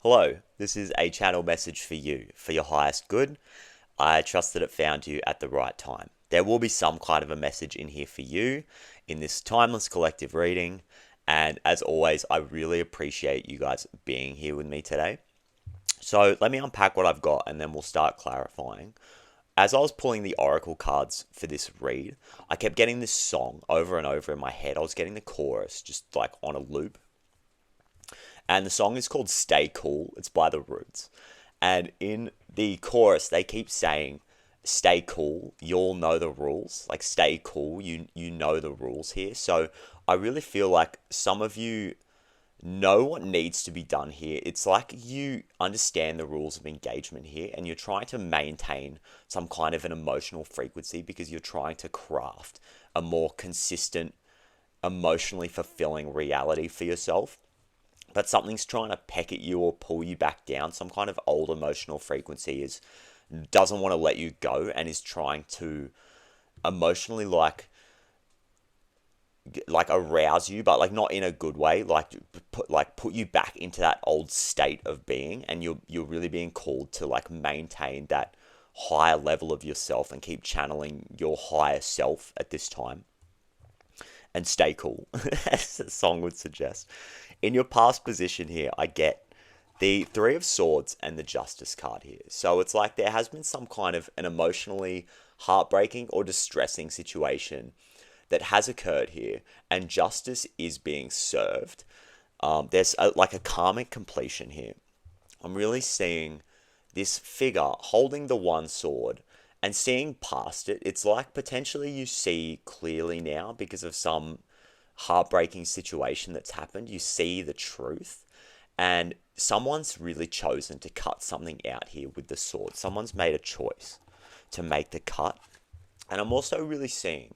Hello, this is a channel message for you, for your highest good. I trust that it found you at the right time. There will be some kind of a message in here for you in this timeless collective reading, and as always, I really appreciate you guys being here with me today. So let me unpack what I've got and then we'll start clarifying. As I was pulling the oracle cards for this read, I kept getting this song over and over in my head. I was getting the chorus just like on a loop. And the song is called Stay Cool. It's by The Roots. And in the chorus, they keep saying, stay cool, you'll know the rules. Like, stay cool, you know the rules here. So I really feel like some of you know what needs to be done here. It's like you understand the rules of engagement here and you're trying to maintain some kind of an emotional frequency because you're trying to craft a more consistent, emotionally fulfilling reality for yourself. But something's trying to peck at you or pull you back down. Some kind of old emotional frequency doesn't want to let you go and is trying to emotionally like arouse you, but like not in a good way. Like put you back into that old state of being, and you're really being called to like maintain that higher level of yourself and keep channeling your higher self at this time. And stay cool, as the song would suggest. In your past position here, I get the Three of Swords and the Justice card here. So it's like there has been some kind of an emotionally heartbreaking or distressing situation that has occurred here, and justice is being served. There's like a karmic completion here. I'm really seeing this figure holding the one sword and seeing past it. It's like potentially you see clearly now because of some heartbreaking situation that's happened. You see the truth, and someone's really chosen to cut something out here with the sword. Someone's made a choice to make the cut. And I'm also really seeing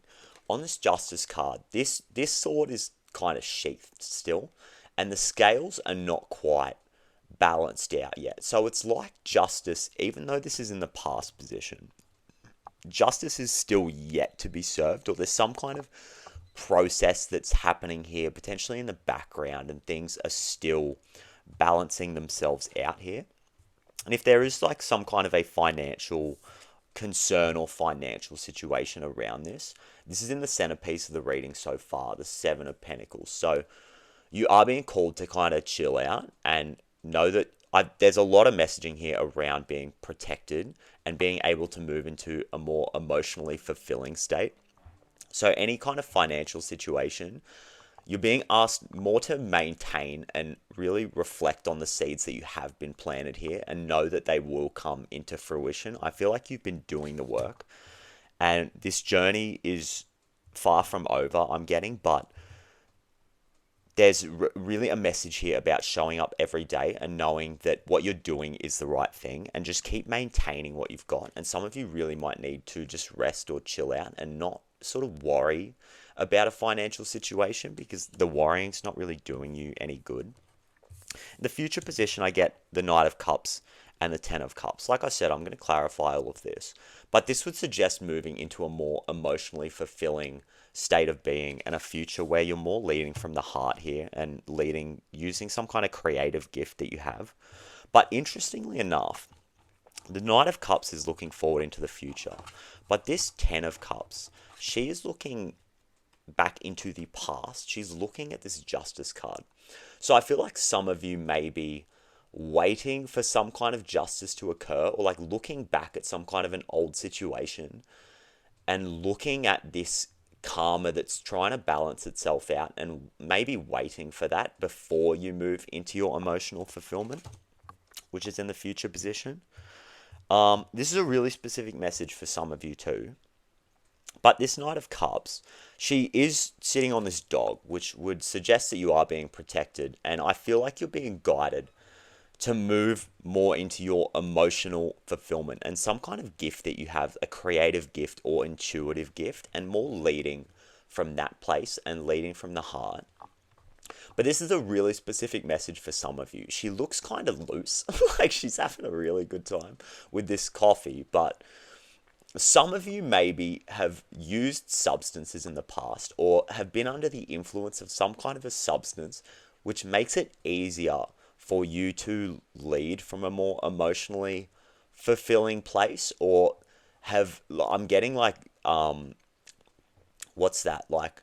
on this justice card, this sword is kind of sheathed still, and the scales are not quite balanced out yet. So it's like justice, even though this is in the past position, justice is still yet to be served, or there's some kind of process that's happening here, potentially in the background, and things are still balancing themselves out here. And if there is like some kind of a financial concern or financial situation around this is in the centerpiece of the reading so far, the Seven of Pentacles. So you are being called to kind of chill out and know that there's a lot of messaging here around being protected and being able to move into a more emotionally fulfilling state. So any kind of financial situation, you're being asked more to maintain and really reflect on the seeds that you have been planted here and know that they will come into fruition. I feel like you've been doing the work and this journey is far from over, I'm getting, but there's really a message here about showing up every day and knowing that what you're doing is the right thing, and just keep maintaining what you've got. And some of you really might need to just rest or chill out and not sort of worry about a financial situation, because the worrying's not really doing you any good. In the future position, I get the Knight of Cups and the Ten of Cups. Like I said, I'm going to clarify all of this, but this would suggest moving into a more emotionally fulfilling state of being and a future where you're more leading from the heart here and leading using some kind of creative gift that you have. But interestingly enough, the Knight of Cups is looking forward into the future, but this Ten of Cups, she is looking back into the past. She's looking at this Justice card. So I feel like some of you may be waiting for some kind of justice to occur, or like looking back at some kind of an old situation and looking at this karma that's trying to balance itself out and maybe waiting for that before you move into your emotional fulfillment, which is in the future position. This is a really specific message for some of you too. But this Knight of Cups, she is sitting on this dog, which would suggest that you are being protected. And I feel like you're being guided to move more into your emotional fulfillment and some kind of gift that you have, a creative gift or intuitive gift, and more leading from that place and leading from the heart. But this is a really specific message for some of you. She looks kind of loose, like she's having a really good time with this coffee, but some of you maybe have used substances in the past or have been under the influence of some kind of a substance, which makes it easier for you to lead from a more emotionally fulfilling place, or I'm getting like what's that, like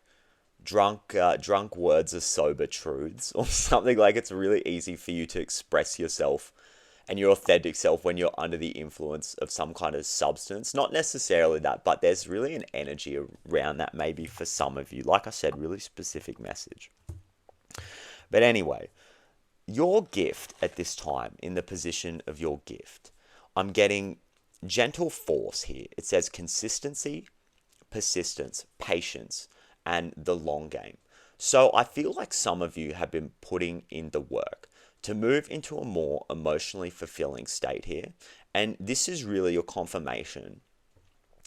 drunk words are sober truths or something. Like it's really easy for you to express yourself and your authentic self when you're under the influence of some kind of substance. Not necessarily that, but there's really an energy around that maybe for some of you. Like I said, really specific message. But anyway, your gift at this time, in the position of your gift, I'm getting gentle force here. It says consistency, persistence, patience, and the long game. So I feel like some of you have been putting in the work to move into a more emotionally fulfilling state here. And this is really your confirmation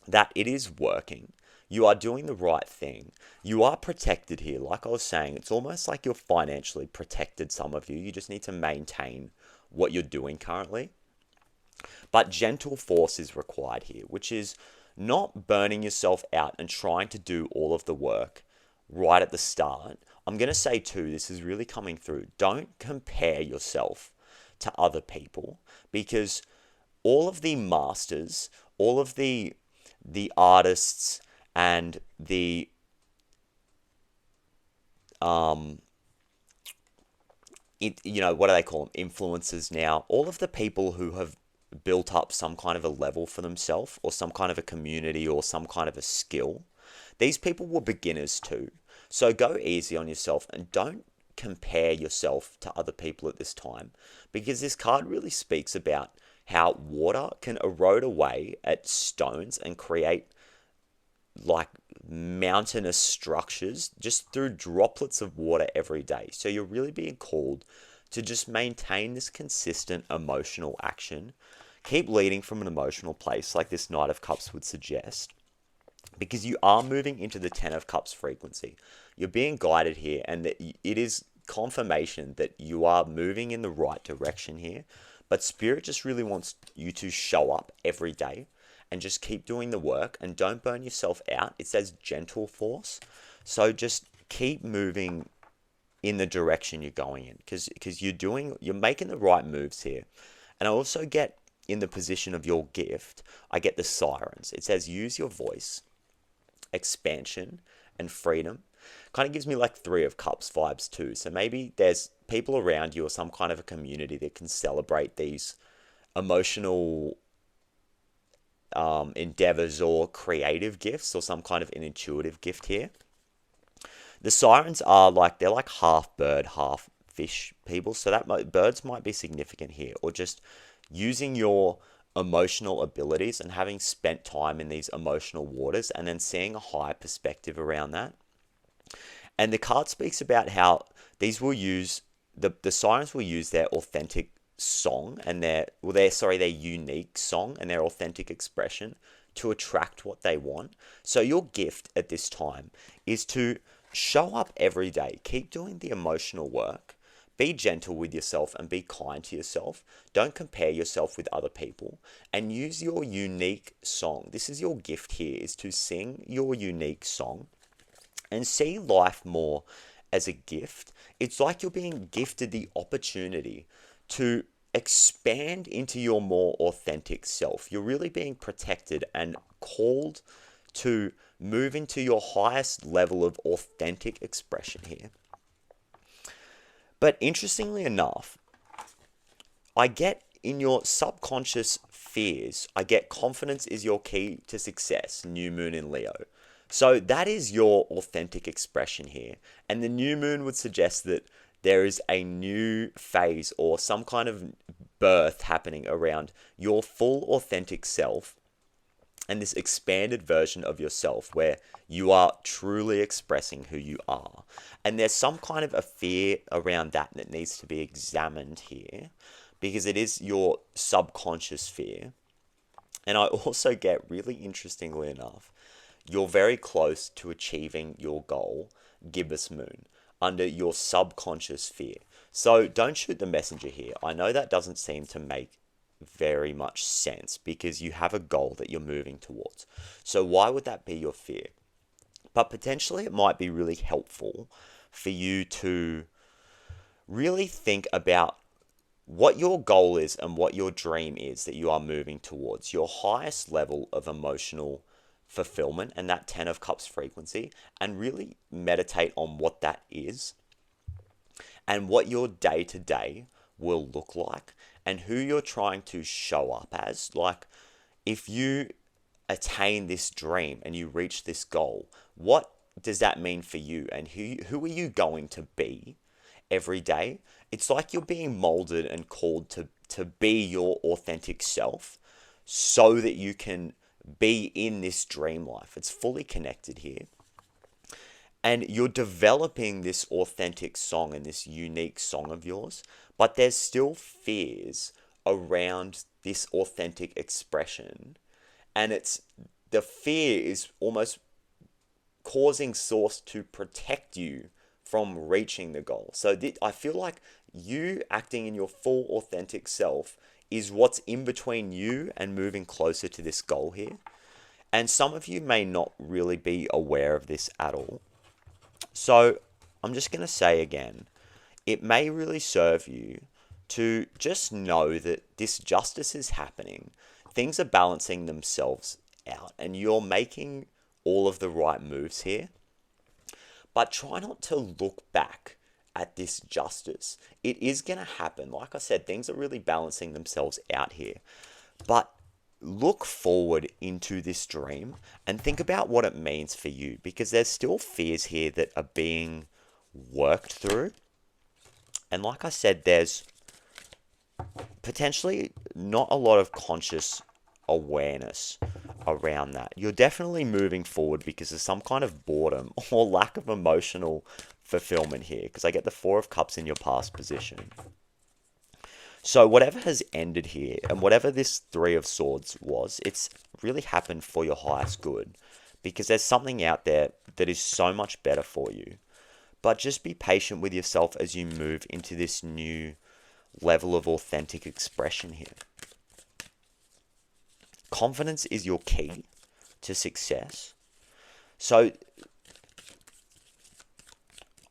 that it is working. You are doing the right thing. You are protected here. Like I was saying, it's almost like you're financially protected, some of you. You just need to maintain what you're doing currently. But gentle force is required here, which is not burning yourself out and trying to do all of the work right at the start. I'm going to say too, this is really coming through. Don't compare yourself to other people, because all of the masters, all of the artists and the what do they call them? Influencers now. All of the people who have built up some kind of a level for themselves, or some kind of a community, or some kind of a skill, these people were beginners too. So go easy on yourself and don't compare yourself to other people at this time, because this card really speaks about how water can erode away at stones and create like mountainous structures just through droplets of water every day. So you're really being called to just maintain this consistent emotional action. Keep leading from an emotional place, like this Knight of Cups would suggest, because you are moving into the Ten of Cups frequency. You're being guided here, and that it is confirmation that you are moving in the right direction here. But Spirit just really wants you to show up every day and just keep doing the work, and don't burn yourself out. It says gentle force. So just keep moving in the direction you're going in, because you're making the right moves here. And I also get, in the position of your gift, I get the Sirens. It says use your voice, expansion, and freedom. Kind of gives me like Three of Cups vibes too. So maybe there's people around you or some kind of a community that can celebrate these emotional endeavors or creative gifts, or some kind of an intuitive gift here. The Sirens are like, they're like half bird, half fish people. So that birds might be significant here, or just using your emotional abilities and having spent time in these emotional waters, and then seeing a higher perspective around that. And the card speaks about how these will use, the Sirens will use their authentic song and their unique song and their authentic expression to attract what they want. So your gift at this time is to show up every day, keep doing the emotional work, be gentle with yourself and be kind to yourself. Don't compare yourself with other people, and use your unique song. This is your gift here, is to sing your unique song and see life more as a gift. It's like you're being gifted the opportunity to expand into your more authentic self. You're really being protected and called to move into your highest level of authentic expression here. But interestingly enough, I get in your subconscious fears, I get confidence is your key to success, new moon in Leo. So that is your authentic expression here. And the new moon would suggest that there is a new phase or some kind of birth happening around your full authentic self and this expanded version of yourself where you are truly expressing who you are. And there's some kind of a fear around that that needs to be examined here, because it is your subconscious fear. And I also get, really interestingly enough, you're very close to achieving your goal, gibbous moon, under your subconscious fear. So don't shoot the messenger here. I know that doesn't seem to make very much sense, because you have a goal that you're moving towards. So why would that be your fear? But potentially it might be really helpful for you to really think about what your goal is and what your dream is that you are moving towards, your highest level of emotional fulfillment and that 10 of Cups frequency, and really meditate on what that is and what your day to day will look like and who you're trying to show up as. Like, if you attain this dream and you reach this goal, what does that mean for you, and who are you going to be every day? It's like you're being molded and called to be your authentic self so that you can be in this dream life. It's fully connected here. And you're developing this authentic song and this unique song of yours, but there's still fears around this authentic expression. And the fear is almost causing Source to protect you from reaching the goal. So I feel like you acting in your full authentic self is what's in between you and moving closer to this goal here. And some of you may not really be aware of this at all. So I'm just going to say again, it may really serve you to just know that this justice is happening. Things are balancing themselves out and you're making all of the right moves here. But try not to look back at this justice. It is going to happen. Like I said, things are really balancing themselves out here. But look forward into this dream and think about what it means for you, because there's still fears here that are being worked through. And like I said, there's potentially not a lot of conscious awareness around that. You're definitely moving forward because of some kind of boredom or lack of emotional fulfillment here, because I get the Four of Cups in your past position. So whatever has ended here and whatever this Three of Swords was, it's really happened for your highest good, because there's something out there that is so much better for you. But just be patient with yourself as you move into this new level of authentic expression here. Confidence is your key to success. So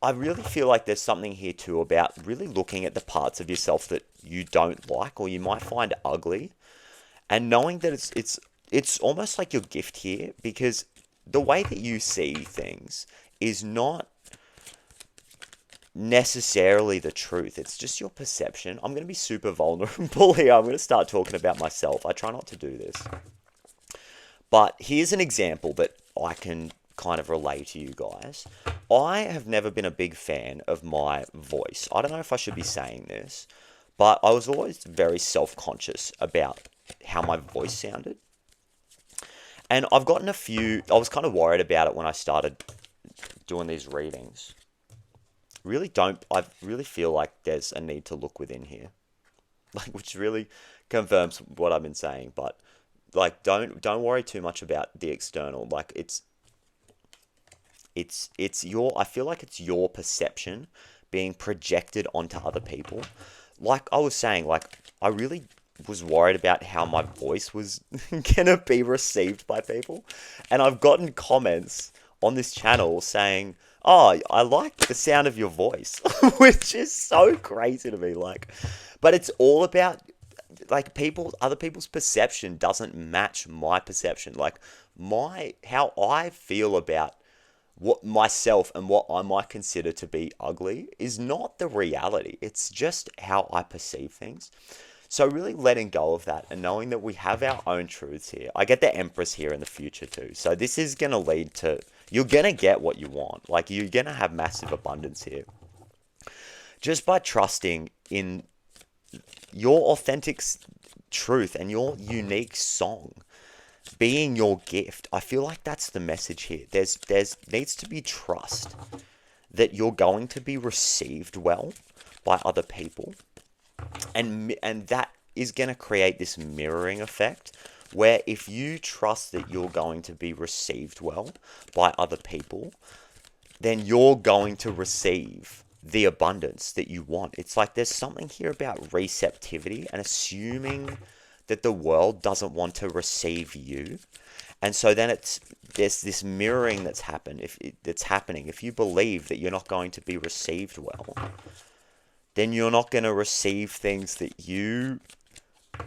I really feel like there's something here too about really looking at the parts of yourself that you don't like or you might find ugly, and knowing that it's almost like your gift here, because the way that you see things is not necessarily the truth. It's just your perception. I'm going to be super vulnerable here. I'm going to start talking about myself. I try not to do this. But here's an example that I can kind of relay to you guys. I have never been a big fan of my voice. I don't know if I should be saying this, but I was always very self-conscious about how my voice sounded. And I've gotten I was kind of worried about it when I started doing these readings. I really feel like there's a need to look within here. Which really confirms what I've been saying, but don't worry too much about the external. I feel like it's your perception being projected onto other people. Like I was saying, I really was worried about how my voice was gonna be received by people. And I've gotten comments on this channel saying, "Oh, I like the sound of your voice," which is so crazy to me. But it's all about other people's perception doesn't match my perception. How I feel about what myself and what I might consider to be ugly is not the reality. It's just how I perceive things. So really letting go of that and knowing that we have our own truths here. I get the Empress here in the future too. So this is going to lead to, you're going to get what you want. You're going to have massive abundance here. Just by trusting in your authentic truth and your unique song being your gift. I feel like that's the message here. There's needs to be trust that you're going to be received well by other people. And that is going to create this mirroring effect where if you trust that you're going to be received well by other people, then you're going to receive the abundance that you want. It's like there's something here about receptivity and assuming that the world doesn't want to receive you. And so then there's this mirroring that's happening. If you believe that you're not going to be received well, then you're not going to receive things that you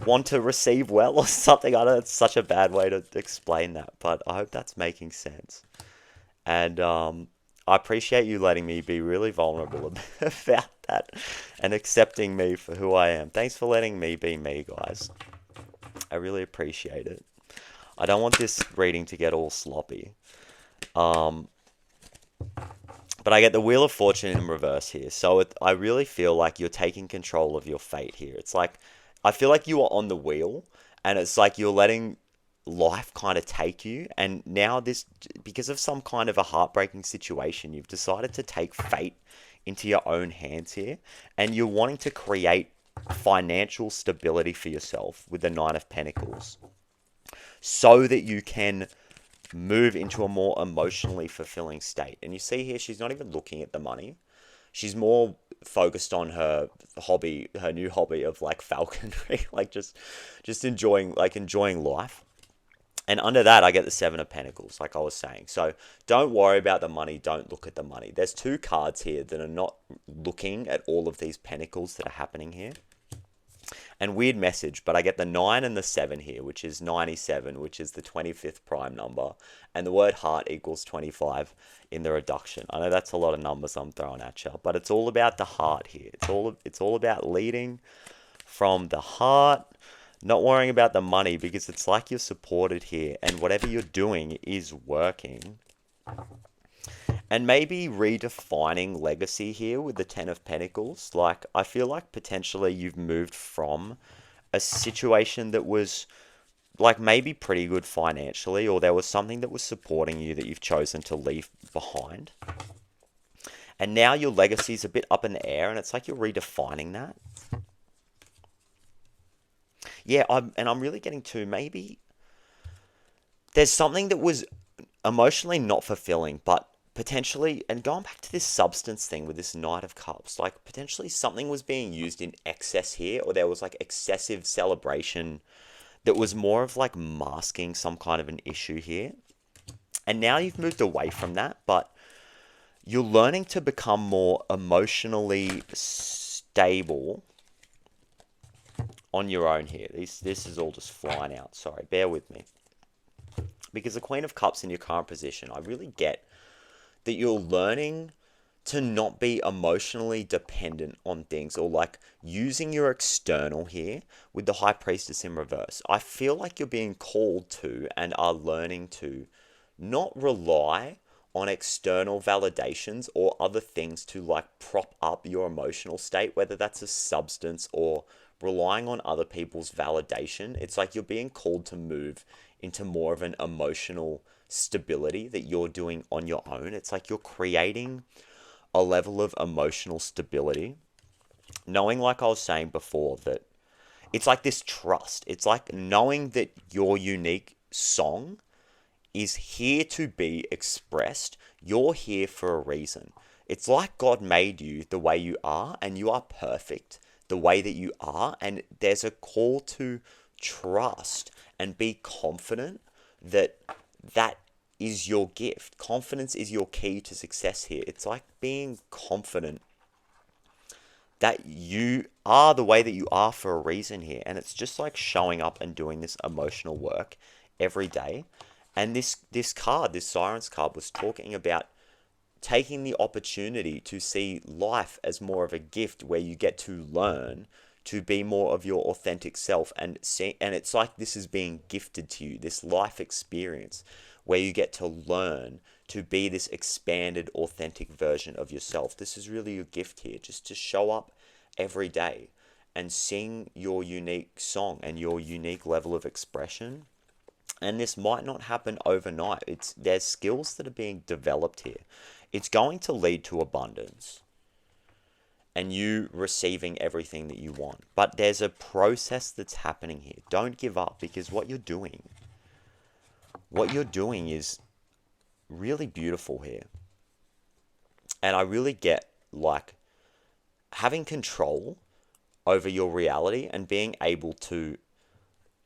want to receive well or something. I know it's such a bad way to explain that, but I hope that's making sense. And I appreciate you letting me be really vulnerable about that and accepting me for who I am. Thanks for letting me be me, guys. I really appreciate it. I don't want this reading to get all sloppy. But I get the Wheel of Fortune in reverse here. So I really feel like you're taking control of your fate here. It's like, I feel like you are on the wheel, and it's like you're letting life kind of take you. And now this, because of some kind of a heartbreaking situation, you've decided to take fate into your own hands here. And you're wanting to create financial stability for yourself with the Nine of Pentacles, so that you can move into a more emotionally fulfilling state. And you see here, she's not even looking at the money. She's more focused on her hobby, her new hobby of like falconry, like just enjoying life. And under that, I get the Seven of Pentacles, like I was saying. So don't worry about the money. Don't look at the money. There's two cards here that are not looking at all of these pentacles that are happening here. And weird message, but I get the 9 and the 7 here, which is 97, which is the 25th prime number. And the word heart equals 25 in the reduction. I know that's a lot of numbers I'm throwing at you, but it's all about the heart here. It's all about leading from the heart, not worrying about the money, because it's like you're supported here, and whatever you're doing is working. And maybe redefining legacy here with the Ten of Pentacles. Like, I feel like potentially you've moved from a situation that was like maybe pretty good financially, or there was something that was supporting you that you've chosen to leave behind. And now your legacy is a bit up in the air, and it's like you're redefining that. Yeah, I'm really getting to maybe there's something that was emotionally not fulfilling, but potentially, and going back to this substance thing with this Knight of Cups, like potentially something was being used in excess here, or there was like excessive celebration that was more of like masking some kind of an issue here. And now you've moved away from that, but you're learning to become more emotionally stable on your own here. This is all just flying out. Sorry, bear with me. Because the Queen of Cups in your current position, I really get that you're learning to not be emotionally dependent on things, or like using your external here with the High Priestess in reverse. I feel like you're being called to and are learning to not rely on external validations or other things to like prop up your emotional state, whether that's a substance or relying on other people's validation. It's like you're being called to move into more of an emotional stability that you're doing on your own. It's like you're creating a level of emotional stability, knowing, like I was saying before, that it's like this trust. It's like knowing that your unique song is here to be expressed. You're here for a reason. It's like God made you the way you are, and you are perfect the way that you are. And there's a call to trust and be confident that that is your gift. Confidence is your key to success here. It's like being confident that you are the way that you are for a reason here. And it's just like showing up and doing this emotional work every day. And this card, this Sirens card, was talking about taking the opportunity to see life as more of a gift, where you get to learn to be more of your authentic self, and it's like this is being gifted to you, this life experience where you get to learn to be this expanded, authentic version of yourself. This is really your gift here, just to show up every day and sing your unique song and your unique level of expression. And this might not happen overnight. There's skills that are being developed here. It's going to lead to abundance and you receiving everything that you want. But there's a process that's happening here. Don't give up, because what you're doing is really beautiful here. And I really get like having control over your reality and being able to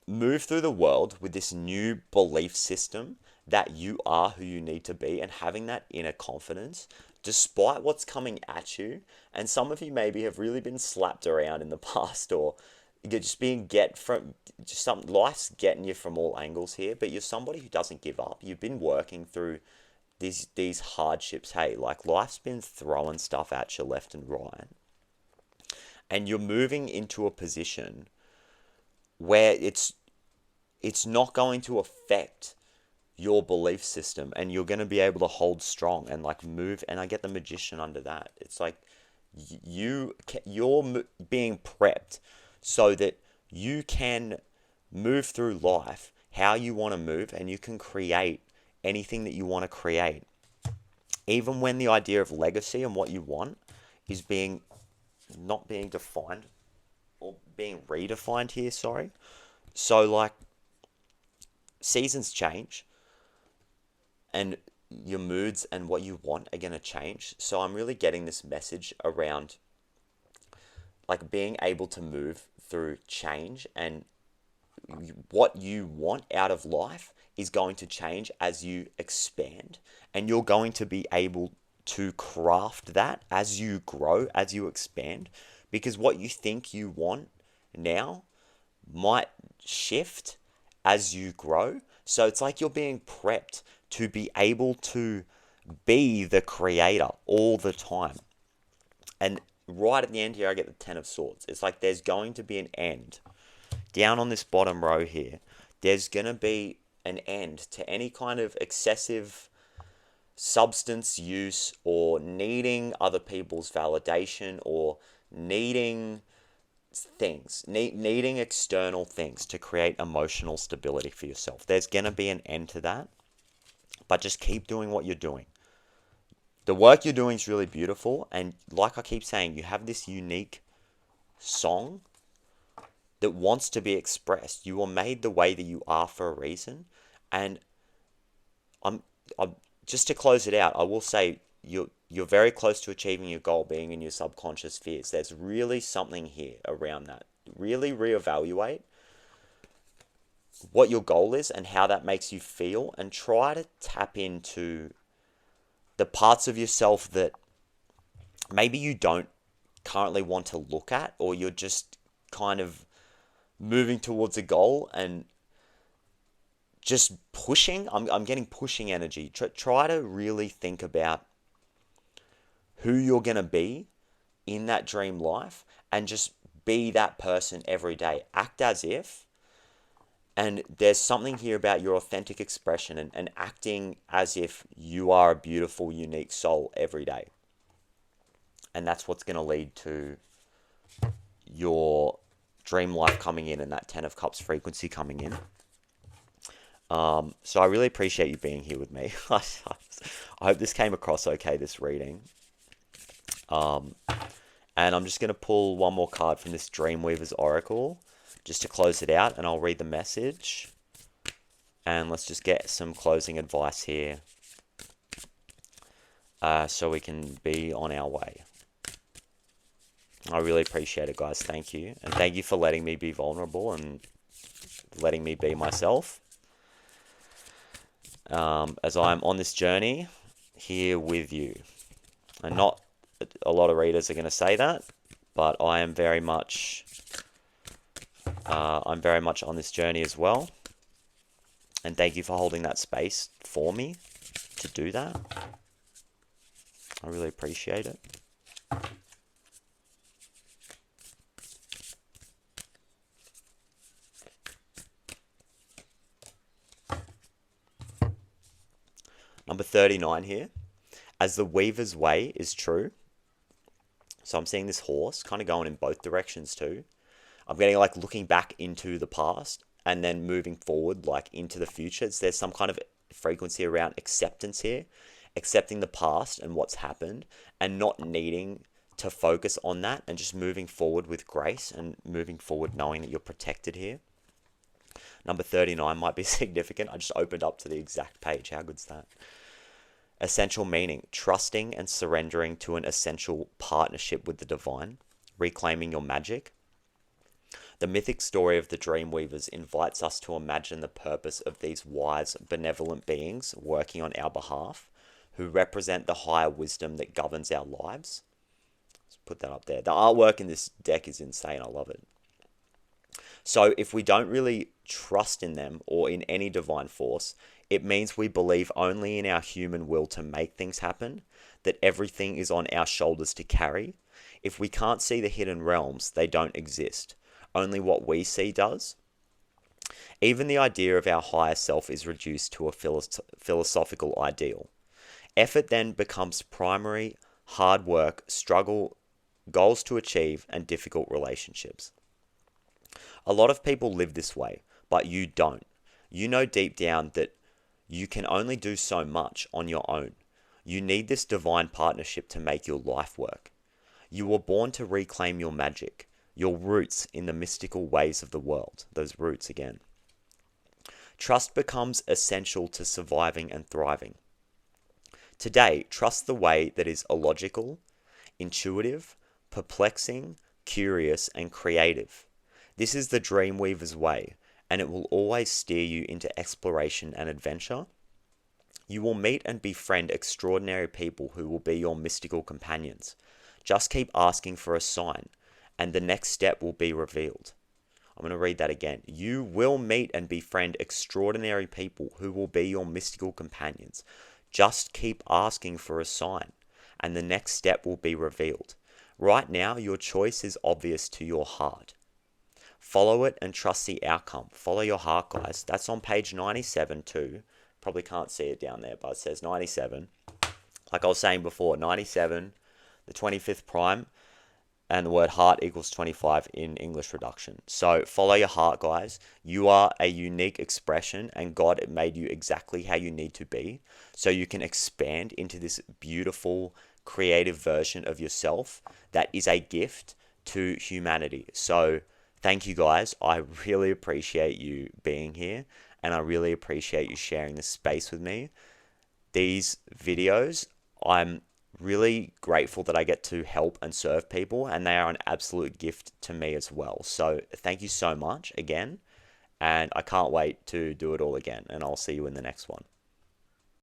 move through the world with this new belief system that you are who you need to be and having that inner confidence despite what's coming at you. And some of you maybe have really been slapped around in the past, or you're just being life's getting you from all angles here, but you're somebody who doesn't give up. You've been working through these hardships. Hey, like life's been throwing stuff at you left and right. And you're moving into a position where it's not going to affect your belief system, and you're going to be able to hold strong and like move. And I get the Magician under that. It's like you're being prepped so that you can move through life how you want to move, and you can create anything that you want to create, even when the idea of legacy and what you want is not being defined or being redefined here. Sorry. So like seasons change, and your moods and what you want are going to change. So I'm really getting this message around like being able to move through change, and what you want out of life is going to change as you expand, and you're going to be able to craft that as you grow, as you expand, because what you think you want now might shift as you grow. So it's like you're being prepped to be able to be the creator all the time. And right at the end here, I get the Ten of Swords. It's like there's going to be an end. Down on this bottom row here, there's going to be an end to any kind of excessive substance use, or needing other people's validation, or needing things, needing external things to create emotional stability for yourself. There's going to be an end to that, but just keep doing what you're doing. The work you're doing is really beautiful, and like I keep saying, you have this unique song that wants to be expressed. You were made the way that you are for a reason, and I'm just to close it out, I will say you're very close to achieving your goal, being in your subconscious spheres. There's really something here around that. Really reevaluate what your goal is and how that makes you feel, and try to tap into the parts of yourself that maybe you don't currently want to look at, or you're just kind of moving towards a goal and just pushing. I'm getting pushing energy. Try to really think about who you're going to be in that dream life, and just be that person every day. Act as if. And there's something here about your authentic expression, and acting as if you are a beautiful, unique soul every day. And that's what's going to lead to your dream life coming in, and that 10 of Cups frequency coming in. So I really appreciate you being here with me. I hope this came across okay, this reading. And I'm just going to pull one more card from this Dreamweaver's Oracle, just to close it out, and I'll read the message. And let's just get some closing advice here, so we can be on our way. I really appreciate it, guys. Thank you. And thank you for letting me be vulnerable and letting me be myself. As I'm on this journey here with you. And not a lot of readers are going to say that, but I am very much on this journey as well. And thank you for holding that space for me to do that. I really appreciate it. Number 39 here. As the Weaver's way is true. So I'm seeing this horse kind of going in both directions too. I'm getting like looking back into the past and then moving forward like into the future. There's some kind of frequency around acceptance here. Accepting the past and what's happened, and not needing to focus on that, and just moving forward with grace, and moving forward knowing that you're protected here. Number 39 might be significant. I just opened up to the exact page. How good's that? Essential meaning, trusting and surrendering to an essential partnership with the divine, reclaiming your magic. The mythic story of the Dreamweavers invites us to imagine the purpose of these wise, benevolent beings working on our behalf, who represent the higher wisdom that governs our lives. Let's put that up there. The artwork in this deck is insane. I love it. So if we don't really trust in them or in any divine force, it means we believe only in our human will to make things happen, that everything is on our shoulders to carry. If we can't see the hidden realms, they don't exist. Only what we see does. Even the idea of our higher self is reduced to a philosophical ideal. Effort then becomes primary, hard work, struggle, goals to achieve, and difficult relationships. A lot of people live this way, but you don't. You know deep down that you can only do so much on your own. You need this divine partnership to make your life work. You were born to reclaim your magic, your roots in the mystical ways of the world. Those roots again. Trust becomes essential to surviving and thriving. Today, trust the way that is illogical, intuitive, perplexing, curious, and creative. This is the Dreamweaver's way, and it will always steer you into exploration and adventure. You will meet and befriend extraordinary people who will be your mystical companions. Just keep asking for a sign, and the next step will be revealed. I'm going to read that again. You will meet and befriend extraordinary people who will be your mystical companions. Just keep asking for a sign, and the next step will be revealed. Right now, your choice is obvious to your heart. Follow it and trust the outcome. Follow your heart, guys. That's on page 97 too. Probably can't see it down there, but it says 97. Like I was saying before, 97, the 25th prime, and the word heart equals 25 in English reduction. So follow your heart, guys. You are a unique expression, and God made you exactly how you need to be, so you can expand into this beautiful, creative version of yourself that is a gift to humanity. So thank you, guys. I really appreciate you being here, and I really appreciate you sharing this space with me. These videos, I'm really grateful that I get to help and serve people, and they are an absolute gift to me as well. So thank you so much again, and I can't wait to do it all again, and I'll see you in the next one.